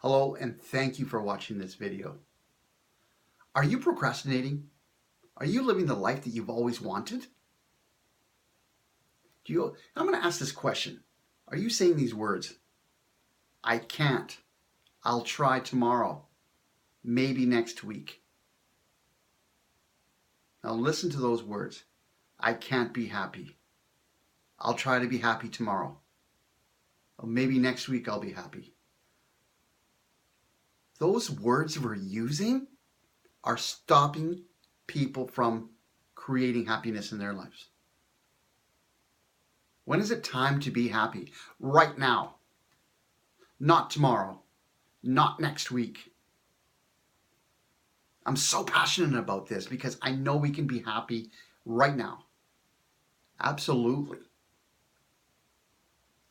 Hello, and thank you for watching this video. Are you procrastinating? Are you living the life that you've always wanted? I'm going to ask this question. Are you saying these words? I can't. I'll try tomorrow. Maybe next week. Now listen to those words. I can't be happy. I'll try to be happy tomorrow. Or maybe next week I'll be happy. Those words we're using are stopping people from creating happiness in their lives. When is it time to be happy? Right now. Not tomorrow. Not next week. I'm so passionate about this because I know we can be happy right now. Absolutely.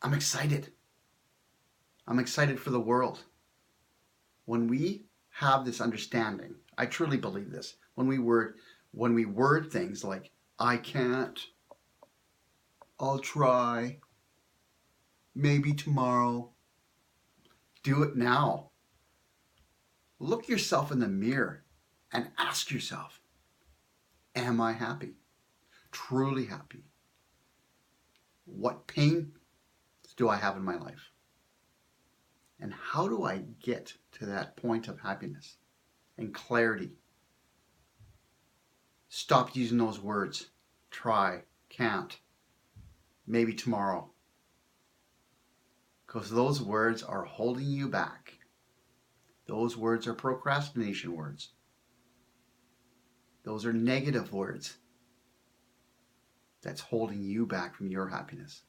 I'm excited. I'm excited for the world. When we have this understanding, I truly believe this, when we word things like, I can't, I'll try, maybe tomorrow, do it now. Look yourself in the mirror and ask yourself, am I happy? Truly happy? What pain do I have in my life? And how do I get to that point of happiness and clarity? Stop using those words. Try, can't, maybe tomorrow. Because those words are holding you back. Those words are procrastination words. Those are negative words that's holding you back from your happiness.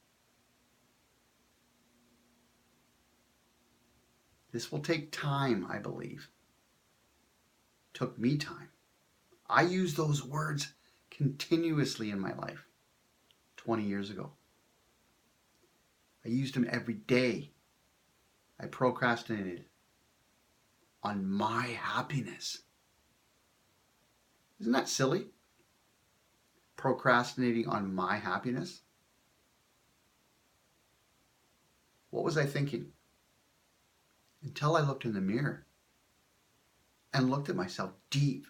This will take time, I believe. It took me time. I used those words continuously in my life 20 years ago. I used them every day. I procrastinated on my happiness. Isn't that silly? Procrastinating on my happiness? What was I thinking? Until I looked in the mirror and looked at myself deep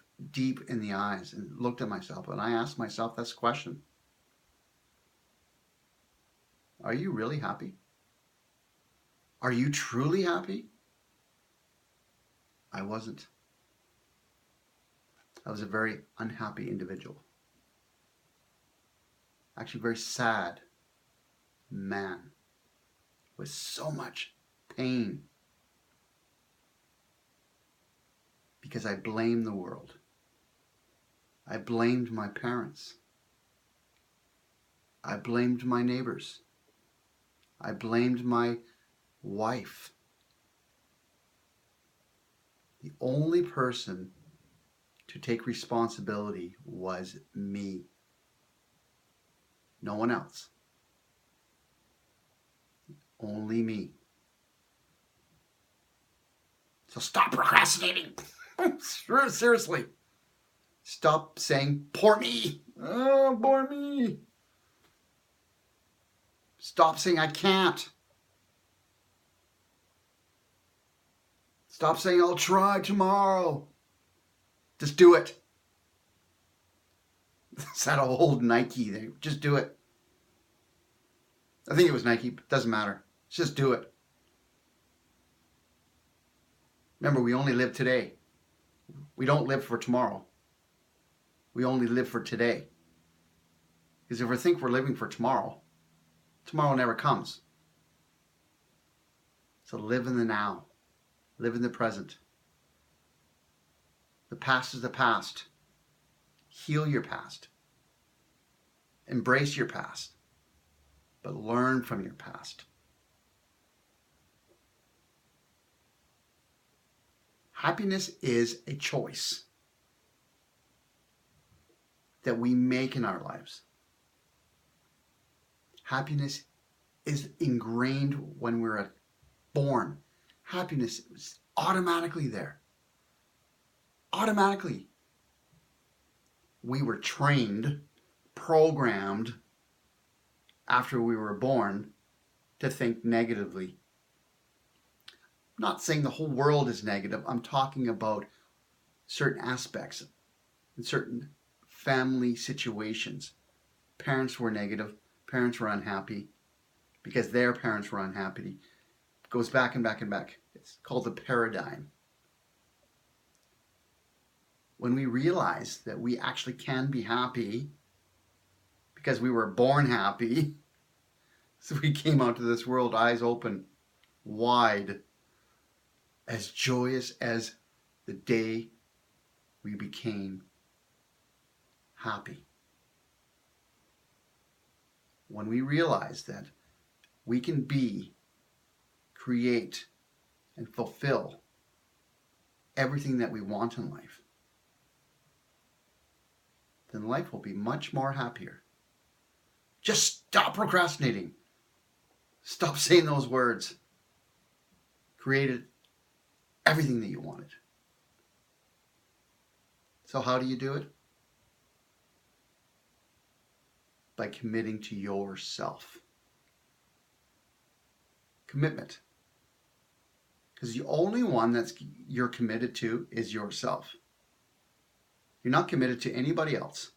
in the eyes and looked at myself and I asked myself this question. Are you really happy? Are you truly happy? I wasn't. I was a very unhappy individual. Actually, very sad man with so much pain because I blamed the world. I blamed my parents. I blamed my neighbors. I blamed my wife. The only person to take responsibility was me. No one else. Only me. So stop procrastinating. Seriously. Stop saying, poor me. Oh, poor me. Stop saying, I can't. Stop saying, I'll try tomorrow. Just do it. It's that old Nike thing. Just do it. I think it was Nike, but it doesn't matter. Just do it. Remember, we only live today. We don't live for tomorrow. We only live for today. Because if we think we're living for tomorrow, tomorrow never comes. So live in the now. Live in the present. The past is the past. Heal your past. Embrace your past. But learn from your past. Happiness is a choice that we make in our lives. Happiness is ingrained when we're born. Happiness is automatically there. Automatically. We were trained, programmed after we were born to think negatively. not saying the whole world is negative. I'm talking about certain aspects in certain family situations. Parents were negative. Parents were unhappy because their parents were unhappy. It goes back and back and back. It's called the paradigm. When we realize that we actually can be happy because we were born happy, so we came out to this world eyes open, wide, as joyous as the day we became happy. When we realize that we can be, create, and fulfill everything that we want in life, then life will be much more happier. Just stop procrastinating. Stop saying those words. Created everything that you wanted. So how do you do it? By committing to yourself. Commitment. Because the only one you're committed to is yourself. You're not committed to anybody else.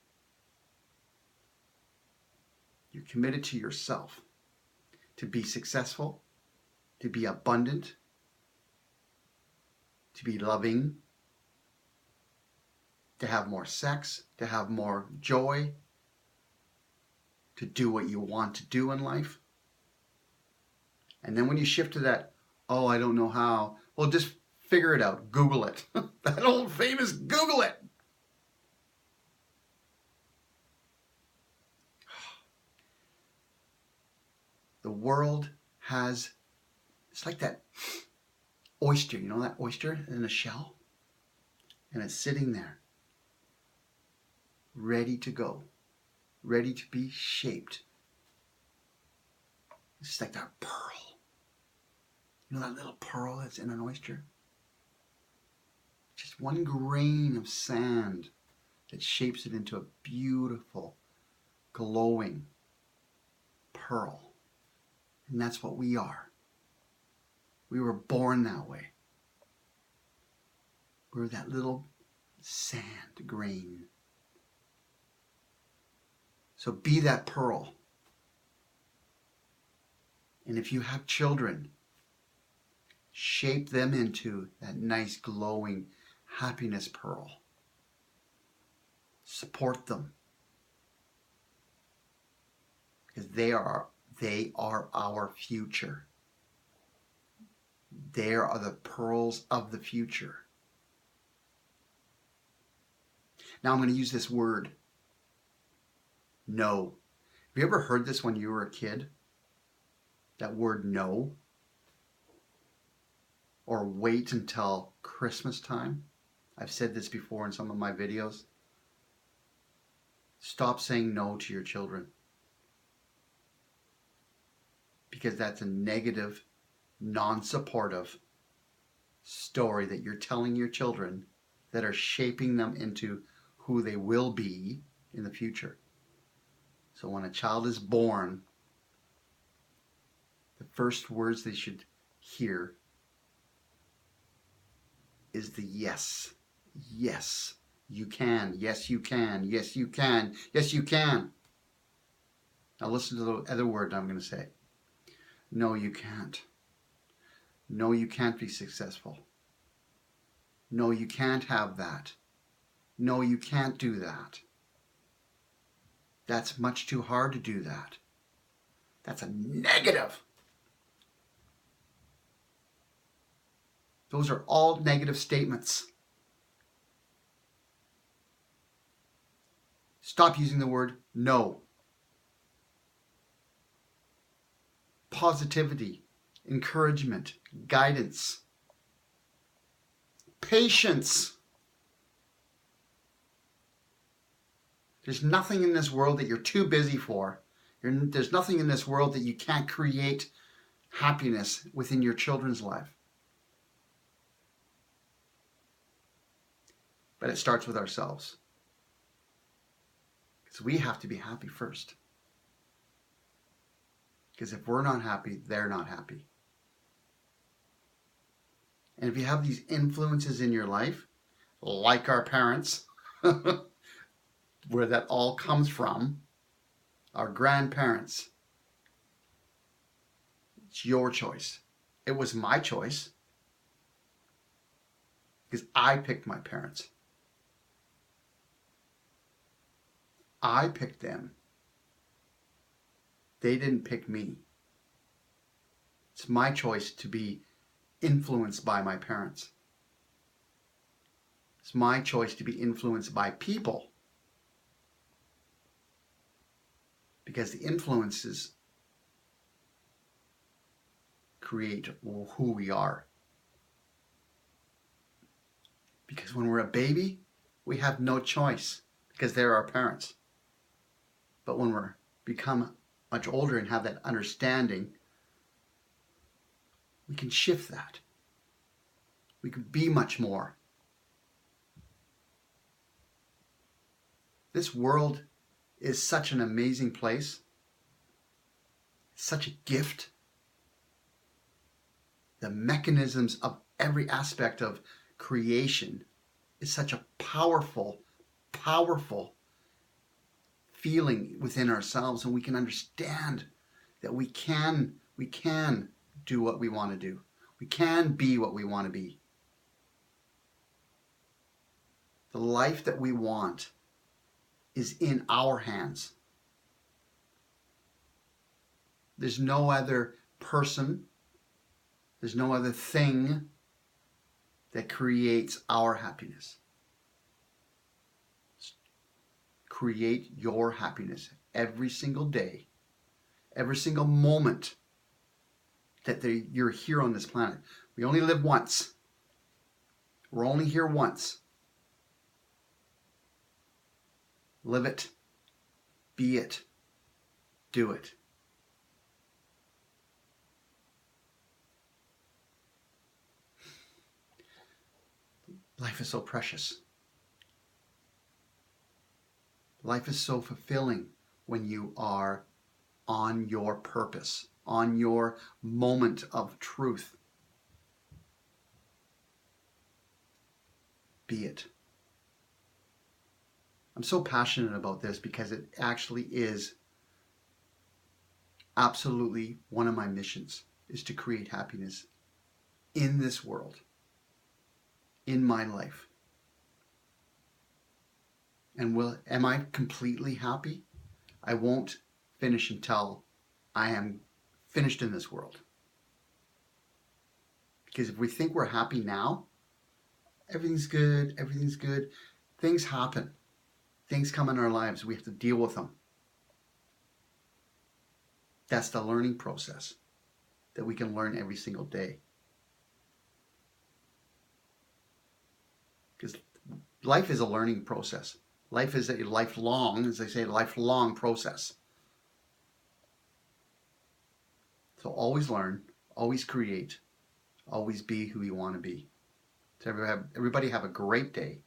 You're committed to yourself. To be successful, to be abundant, to be loving, to have more sex, to have more joy, to do what you want to do in life. And then when you shift to that, oh, I don't know how, well, just figure it out. Google it. That old famous Google it. The world has, it's like that oyster, you know that oyster in a shell? And it's sitting there, ready to go, ready to be shaped. It's like that pearl. You know that little pearl that's in an oyster? Just one grain of sand that shapes it into a beautiful, glowing pearl. And that's what we are. We were born that way. We're that little sand grain. So be that pearl. And if you have children, shape them into that nice glowing happiness pearl. Support them. Because they are our future. They are the pearls of the future. Now I'm going to use this word, no. Have you ever heard this when you were a kid? That word no? Or wait until Christmas time? I've said this before in some of my videos. Stop saying no to your children. Because that's a negative, non-supportive story that you're telling your children that are shaping them into who they will be in the future. So when a child is born, the first words they should hear is the yes. Yes, you can. Yes, you can. Yes, you can. Yes, you can. Now listen to the other word I'm going to say. No, you can't. No, you can't be successful. No, you can't have that. No, you can't do that. That's much too hard to do that. That's a negative. Those are all negative statements. Stop using the word no. Positivity, encouragement, guidance, patience. There's nothing in this world that you're too busy for. There's nothing in this world that you can't create happiness within your children's life. But it starts with ourselves. Because we have to be happy first. Because if we're not happy, they're not happy. And if you have these influences in your life, like our parents, where that all comes from, our grandparents, it's your choice. It was my choice because I picked my parents. I picked them. They didn't pick me. It's my choice to be influenced by my parents. It's my choice to be influenced by people, because the influences create who we are. Because when we're a baby, we have no choice because they're our parents. But when we become much older and have that understanding, we can shift that. We can be much more. This world is such an amazing place, such a gift. The mechanisms of every aspect of creation is such a powerful, powerful feeling within ourselves, and we can understand that we can do what we want to do. We can be what we want to be. The life that we want is in our hands. There's no other person, there's no other thing that creates our happiness. Create your happiness every single day, every single moment that you're here on this planet. We only live once. We're only here once. Live it, be it, do it. Life is so precious. Life is so fulfilling when you are on your purpose, on your moment of truth. Be it. I'm so passionate about this because it actually is absolutely one of my missions, is to create happiness in this world, in my life. And am I completely happy? I won't finish until I am finished in this world. Because if we think we're happy now, everything's good, things happen. Things come in our lives. We have to deal with them. That's the learning process that we can learn every single day. Because life is a learning process. Life is a lifelong, as they say, lifelong process. So always learn, always create, always be who you want to be. So everybody have a great day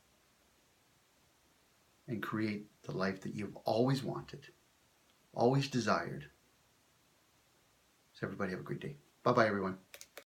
and create the life that you've always wanted, always desired. So everybody have a great day. Bye-bye, everyone.